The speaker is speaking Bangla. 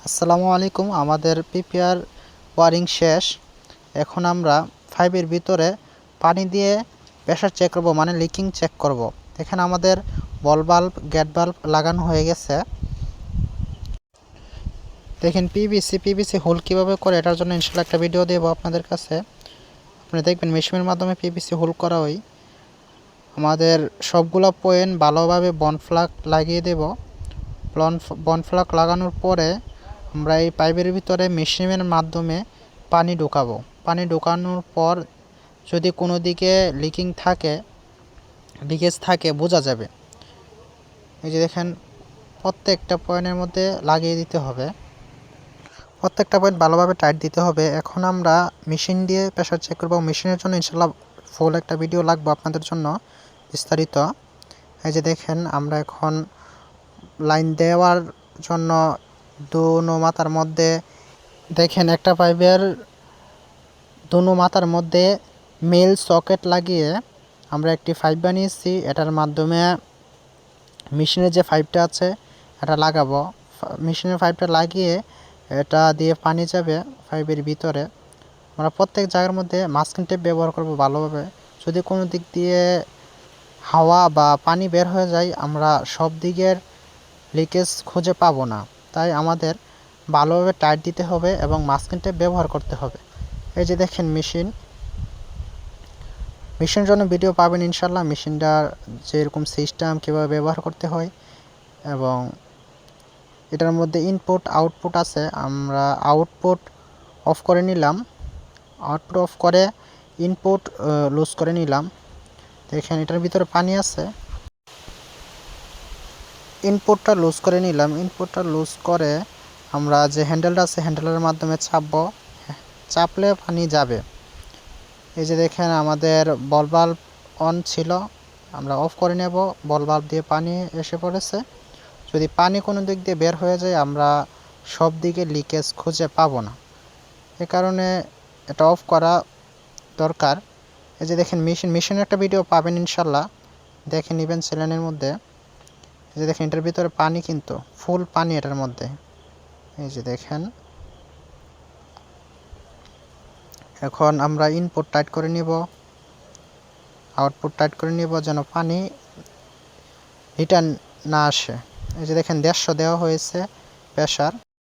আসসালামু আলাইকুম। আমাদের পিপিআর ওয়ারিং শেষ। এখন আমরা পাইপের ভিতরে পানি দিয়ে প্রেসার চেক করব, মানে লিকিং চেক করব। এখানে আমাদের বল বাল্ব, গেট বাল্ব লাগানো হয়ে গেছে। দেখেন পিভিসি হোল কীভাবে করে, এটার জন্য ইনশাল্লাহ একটা ভিডিও দেবো আপনাদের কাছে। আপনি দেখবেন মেশিনের মাধ্যমে পিভিসি হোল করা হয়। আমাদের সবগুলো পয়েন্ট ভালোভাবে বনফ্লাগ লাগিয়ে দেব। বনফ্লাগ লাগানোর পরে আমরা এই পাইপের ভিতরে মেশিনের মাধ্যমে পানি ঢোকাবো। পানি ঢোকানোর পর যদি কোনো দিকে লিকেজ থাকে বোঝা যাবে। এই যে দেখেন, প্রত্যেকটা পয়েন্টের মধ্যে লাগিয়ে দিতে হবে, প্রত্যেকটা পয়েন্ট ভালোভাবে টাইট দিতে হবে। এখন আমরা মেশিন দিয়ে প্রেসার চেক করবো। মেশিনের জন্য ইনশাল্লাহ ফুল একটা ভিডিও লাগবে আপনাদের জন্য বিস্তারিত। এই যে দেখেন, আমরা এখন লাইন দেওয়ার জন্য দোনো মাথার মধ্যে দেখেন একটা পাইপের দোনো মাথার মধ্যে মেল সকেট লাগিয়ে আমরা একটি পাইপ বানিয়েছি। এটার মাধ্যমে মেশিনের যে পাইপটা আছে এটা লাগাবো। মেশিনের পাইপটা লাগিয়ে এটা দিয়ে পানি যাবে পাইপের ভিতরে। আমরা প্রত্যেক জায়গার মধ্যে মাস্কিং টেপ ব্যবহার করব ভালোভাবে। যদি কোনো দিক দিয়ে হাওয়া বা পানি বের হয়ে যায়, আমরা সব দিকের লিকেজ খুঁজে পাবো না। তাই আমাদের ভালোভাবে টাইট দিতে হবে এবং মাস্কিং টেপ ব্যবহার করতে হবে। এই যে দেখেন মেশিনের জন্য ভিডিও পাবেন ইনশাল্লাহ। মেশিনটার যেরকম সিস্টেম কীভাবে ব্যবহার করতে হয়, এবং এটার মধ্যে ইনপুট আউটপুট আছে। আমরা আউটপুট অফ করে নিলাম, আউটপুট অফ করে ইনপুট লুজ করে নিলাম। দেখেন এটার ভিতরে পানি আছে, ইনপুটটা লুজ করে নিলাম। ইনপুটটা লুজ করে আমরা যে হ্যান্ডেলটা আছে হ্যান্ডেলের মাধ্যমে চাপবো, চাপলে পানি যাবে। এই যে দেখেন আমাদের বল বাল্ব অন ছিল, আমরা অফ করে নেব। বল বাল্ব দিয়ে পানি এসে পড়েছে। যদি পানি কোনো দিক দিয়ে বের হয়ে যায়, আমরা সব দিকে লিকেজ খুঁজে পাবো না। এ কারণে এটা অফ করা দরকার। এই যে দেখেন মেশিনের একটা ভিডিও পাবেন ইনশাল্লাহ, দেখে নেবেন চ্যানেলের মধ্যে। এই যে দেখেন এটার ভিতরে পানি, কিন্তু ফুল পানি এটার মধ্যে। এই যে দেখেন, এখন আমরা ইনপুট টাইট করে নিব, আউটপুট টাইট করে নিব, যেন পানি রিটার্ন না আসে। এই যে দেখেন 150 দেওয়া হয়েছে প্রেসার।